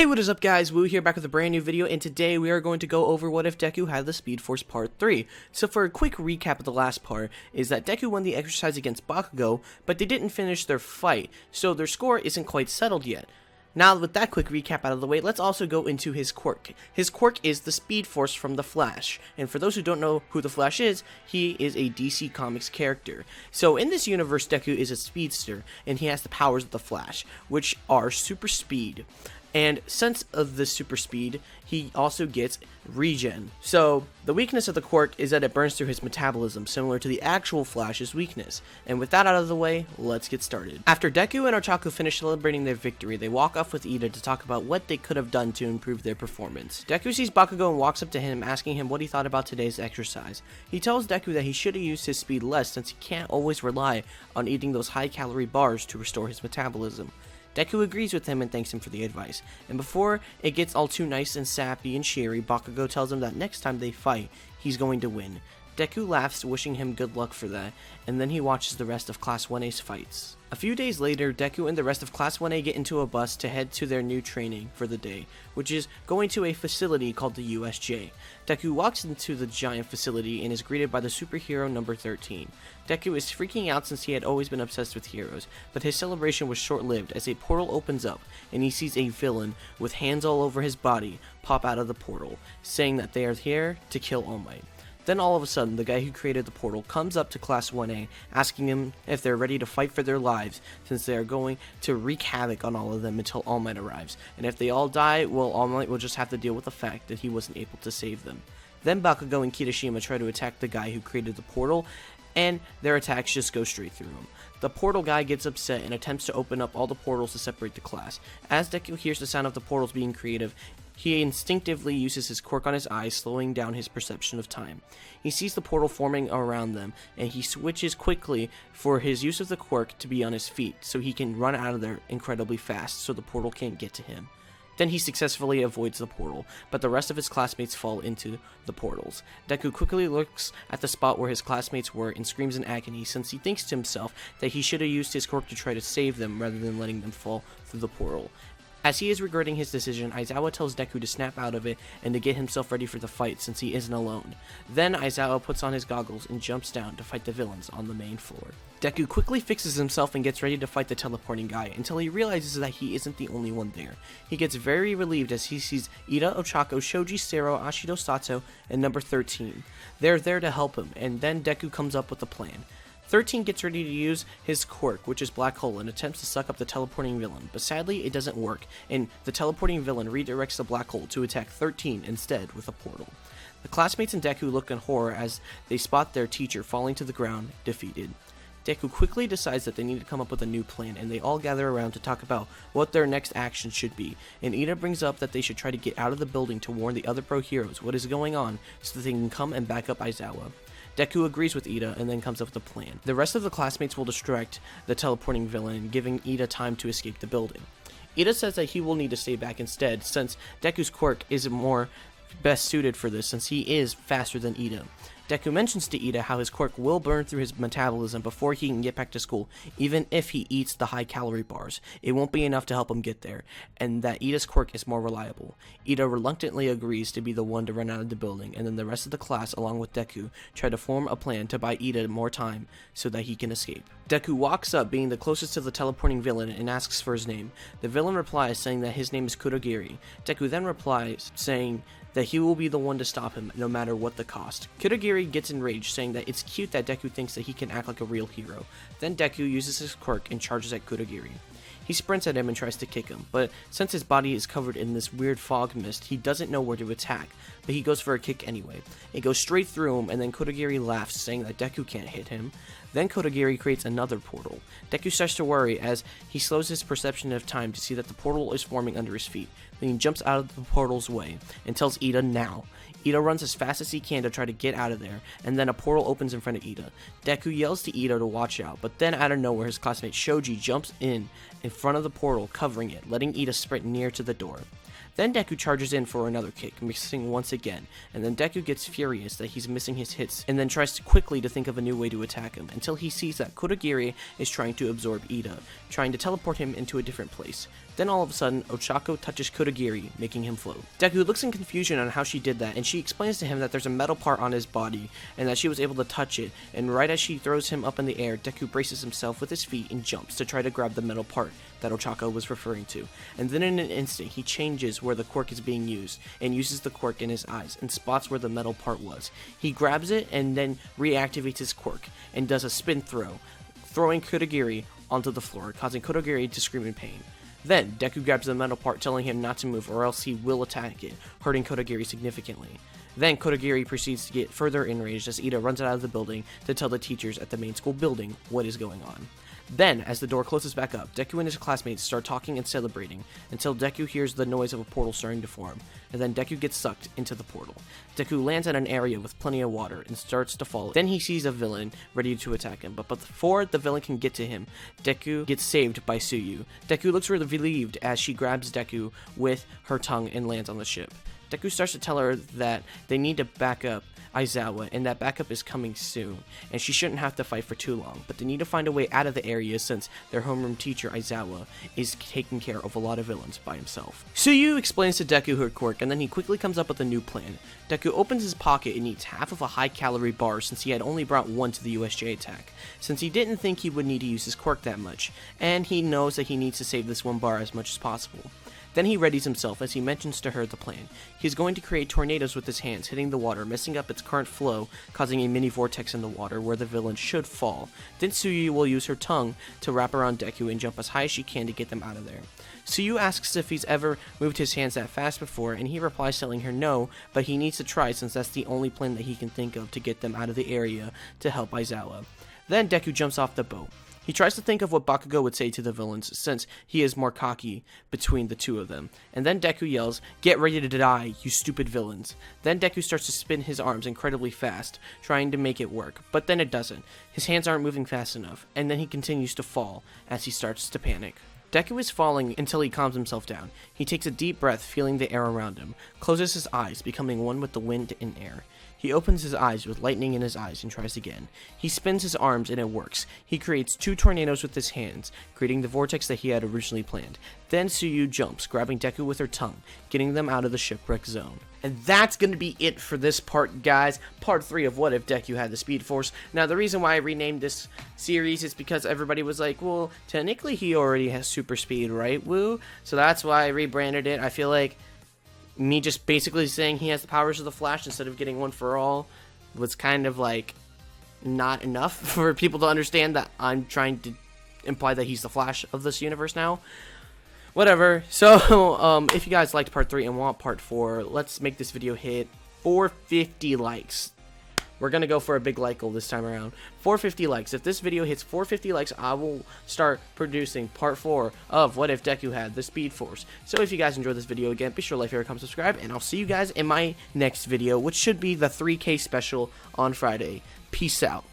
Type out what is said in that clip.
Hey, what is up guys, Woo here back with a brand new video, and today we are going to go over what if Deku had the Speed Force Part 3. So for a quick recap of the last part, is that Deku won the exercise against Bakugo, but they didn't finish their fight, so their score isn't quite settled yet. Now with that quick recap out of the way, let's also go into his quirk. His quirk is the Speed Force from the Flash, and for those who don't know who the Flash is, he is a DC Comics character. So in this universe, Deku is a speedster, and he has the powers of the Flash, which are super speed. And since of the super speed, he also gets regen. So the weakness of the quirk is that it burns through his metabolism, similar to the actual Flash's weakness. And with that out of the way, let's get started. After Deku and Ochaco finish celebrating their victory, they walk off with Ida to talk about what they could have done to improve their performance. Deku sees Bakugo and walks up to him, asking him what he thought about today's exercise. He tells Deku that he should have used his speed less, since he can't always rely on eating those high-calorie bars to restore his metabolism. Deku agrees with him and thanks him for the advice, and before it gets all too nice and sappy and cheery, Bakugo tells him that next time they fight, he's going to win. Deku laughs, wishing him good luck for that, and then he watches the rest of Class 1A's fights. A few days later, Deku and the rest of Class 1A get into a bus to head to their new training for the day, which is going to a facility called the USJ. Deku walks into the giant facility and is greeted by the superhero number 13. Deku is freaking out since he had always been obsessed with heroes, but his celebration was short-lived as a portal opens up and he sees a villain with hands all over his body pop out of the portal, saying that they are here to kill All Might. Then all of a sudden, the guy who created the portal comes up to Class 1A, asking them if they're ready to fight for their lives, since they are going to wreak havoc on all of them until All Might arrives. And if they all die, well, All Might will just have to deal with the fact that he wasn't able to save them. Then Bakugo and Kirishima try to attack the guy who created the portal, and their attacks just go straight through him. The portal guy gets upset and attempts to open up all the portals to separate the class. As Deku hears the sound of the portals being creative, he instinctively uses his quirk on his eyes, slowing down his perception of time. He sees the portal forming around them, and he switches quickly for his use of the quirk to be on his feet, so he can run out of there incredibly fast so the portal can't get to him. Then he successfully avoids the portal, but the rest of his classmates fall into the portals. Deku quickly looks at the spot where his classmates were and screams in agony, since he thinks to himself that he should have used his quirk to try to save them rather than letting them fall through the portal. As he is regretting his decision, Aizawa tells Deku to snap out of it and to get himself ready for the fight since he isn't alone. Then Aizawa puts on his goggles and jumps down to fight the villains on the main floor. Deku quickly fixes himself and gets ready to fight the teleporting guy until he realizes that he isn't the only one there. He gets very relieved as he sees Ida, Ochaco, Shoji, Sero, Ashido Sato, and number 13. They're there to help him, and then Deku comes up with a plan. 13 gets ready to use his quirk, which is Black Hole, and attempts to suck up the teleporting villain, but sadly it doesn't work, and the teleporting villain redirects the Black Hole to attack 13 instead with a portal. The classmates and Deku look in horror as they spot their teacher falling to the ground, defeated. Deku quickly decides that they need to come up with a new plan, and they all gather around to talk about what their next action should be, and Ida brings up that they should try to get out of the building to warn the other pro heroes what is going on so that they can come and back up Aizawa. Deku agrees with Ida and then comes up with a plan. The rest of the classmates will distract the teleporting villain, giving Ida time to escape the building. Ida says that he will need to stay back instead, since Deku's quirk is more best suited for this, since he is faster than Ida. Deku mentions to Ida how his quirk will burn through his metabolism before he can get back to school, even if he eats the high-calorie bars. It won't be enough to help him get there, and that Ida's quirk is more reliable. Ida reluctantly agrees to be the one to run out of the building, and then the rest of the class, along with Deku, try to form a plan to buy Ida more time so that he can escape. Deku walks up, being the closest to the teleporting villain, and asks for his name. The villain replies, saying that his name is Kurogiri. Deku then replies, saying that he will be the one to stop him, no matter what the cost. Kurogiri gets enraged, saying that it's cute that Deku thinks that he can act like a real hero. Then Deku uses his quirk and charges at Kurogiri. He sprints at him and tries to kick him, but since his body is covered in this weird fog mist, he doesn't know where to attack, but he goes for a kick anyway. It goes straight through him, and then Kurogiri laughs, saying that Deku can't hit him. Then Kurogiri creates another portal. Deku starts to worry as he slows his perception of time to see that the portal is forming under his feet. Then he jumps out of the portal's way and tells Ida now. Ida runs as fast as he can to try to get out of there, and then a portal opens in front of Ida. Deku yells to Ida to watch out, but then out of nowhere his classmate Shoji jumps in front of the portal, covering it, letting Ida sprint near to the door. Then Deku charges in for another kick, missing once again, and then Deku gets furious that he's missing his hits, and then tries quickly to think of a new way to attack him, until he sees that Kurogiri is trying to absorb Ida, trying to teleport him into a different place. Then all of a sudden, Ochako touches Kodagiri, making him float. Deku looks in confusion on how she did that, and she explains to him that there's a metal part on his body, and that she was able to touch it, and right as she throws him up in the air, Deku braces himself with his feet and jumps to try to grab the metal part that Ochako was referring to. And then in an instant, he changes where the quirk is being used, and uses the quirk in his eyes, and spots where the metal part was. He grabs it, and then reactivates his quirk, and does a spin throw, throwing Kodagiri onto the floor, causing Kodagiri to scream in pain. Then, Deku grabs the metal part, telling him not to move or else he will attack it, hurting Kodagiri significantly. Then, Kodagiri proceeds to get further enraged as Ida runs out of the building to tell the teachers at the main school building what is going on. Then, as the door closes back up, Deku and his classmates start talking and celebrating until Deku hears the noise of a portal starting to form, and then Deku gets sucked into the portal. Deku lands at an area with plenty of water and starts to fall. Then he sees a villain ready to attack him, but before the villain can get to him, Deku gets saved by Tsuyu. Deku looks relieved as she grabs Deku with her tongue and lands on the ship. Deku starts to tell her that they need to back up Aizawa, and that backup is coming soon, and she shouldn't have to fight for too long, but they need to find a way out of the area since their homeroom teacher, Aizawa, is taking care of a lot of villains by himself. Tsuyu explains to Deku her quirk, and then he quickly comes up with a new plan. Deku opens his pocket and eats half of a high-calorie bar since he had only brought one to the USJ attack, since he didn't think he would need to use his quirk that much, and he knows that he needs to save this one bar as much as possible. Then he readies himself as he mentions to her the plan. He's going to create tornadoes with his hands, hitting the water, messing up its current flow, causing a mini vortex in the water where the villain should fall. Then Tsuyu will use her tongue to wrap around Deku and jump as high as she can to get them out of there. Tsuyu asks if he's ever moved his hands that fast before, and he replies telling her no, but he needs to try since that's the only plan that he can think of to get them out of the area to help Aizawa. Then Deku jumps off the boat. He tries to think of what Bakugo would say to the villains, since he is more cocky between the two of them. And then Deku yells, "Get ready to die, you stupid villains." Then Deku starts to spin his arms incredibly fast, trying to make it work, but then it doesn't. His hands aren't moving fast enough, and then he continues to fall as he starts to panic. Deku is falling until he calms himself down. He takes a deep breath, feeling the air around him, closes his eyes, becoming one with the wind and air. He opens his eyes with lightning in his eyes and tries again. He spins his arms and it works. He creates 2 tornadoes with his hands, creating the vortex that he had originally planned. Then Tsuyu jumps, grabbing Deku with her tongue, getting them out of the shipwreck zone. And that's going to be it for this part, guys. Part 3 of What If Deku Had the Speed Force. Now, the reason why I renamed this series is because everybody was like, well, technically he already has super speed, right, Woo? So that's why I rebranded it. I feel like me just basically saying he has the powers of the Flash instead of getting one for all was kind of like not enough for people to understand that I'm trying to imply that he's the Flash of this universe now. Whatever. So, if you guys liked part 3 and want part 4, let's make this video hit 450 likes. We're going to go for a big like goal this time around. 450 likes. If this video hits 450 likes, I will start producing part 4 of What If Deku Had the Speed Force. So if you guys enjoyed this video, again, be sure to like, favorite, comment, subscribe, and I'll see you guys in my next video, which should be the 3K special on Friday. Peace out.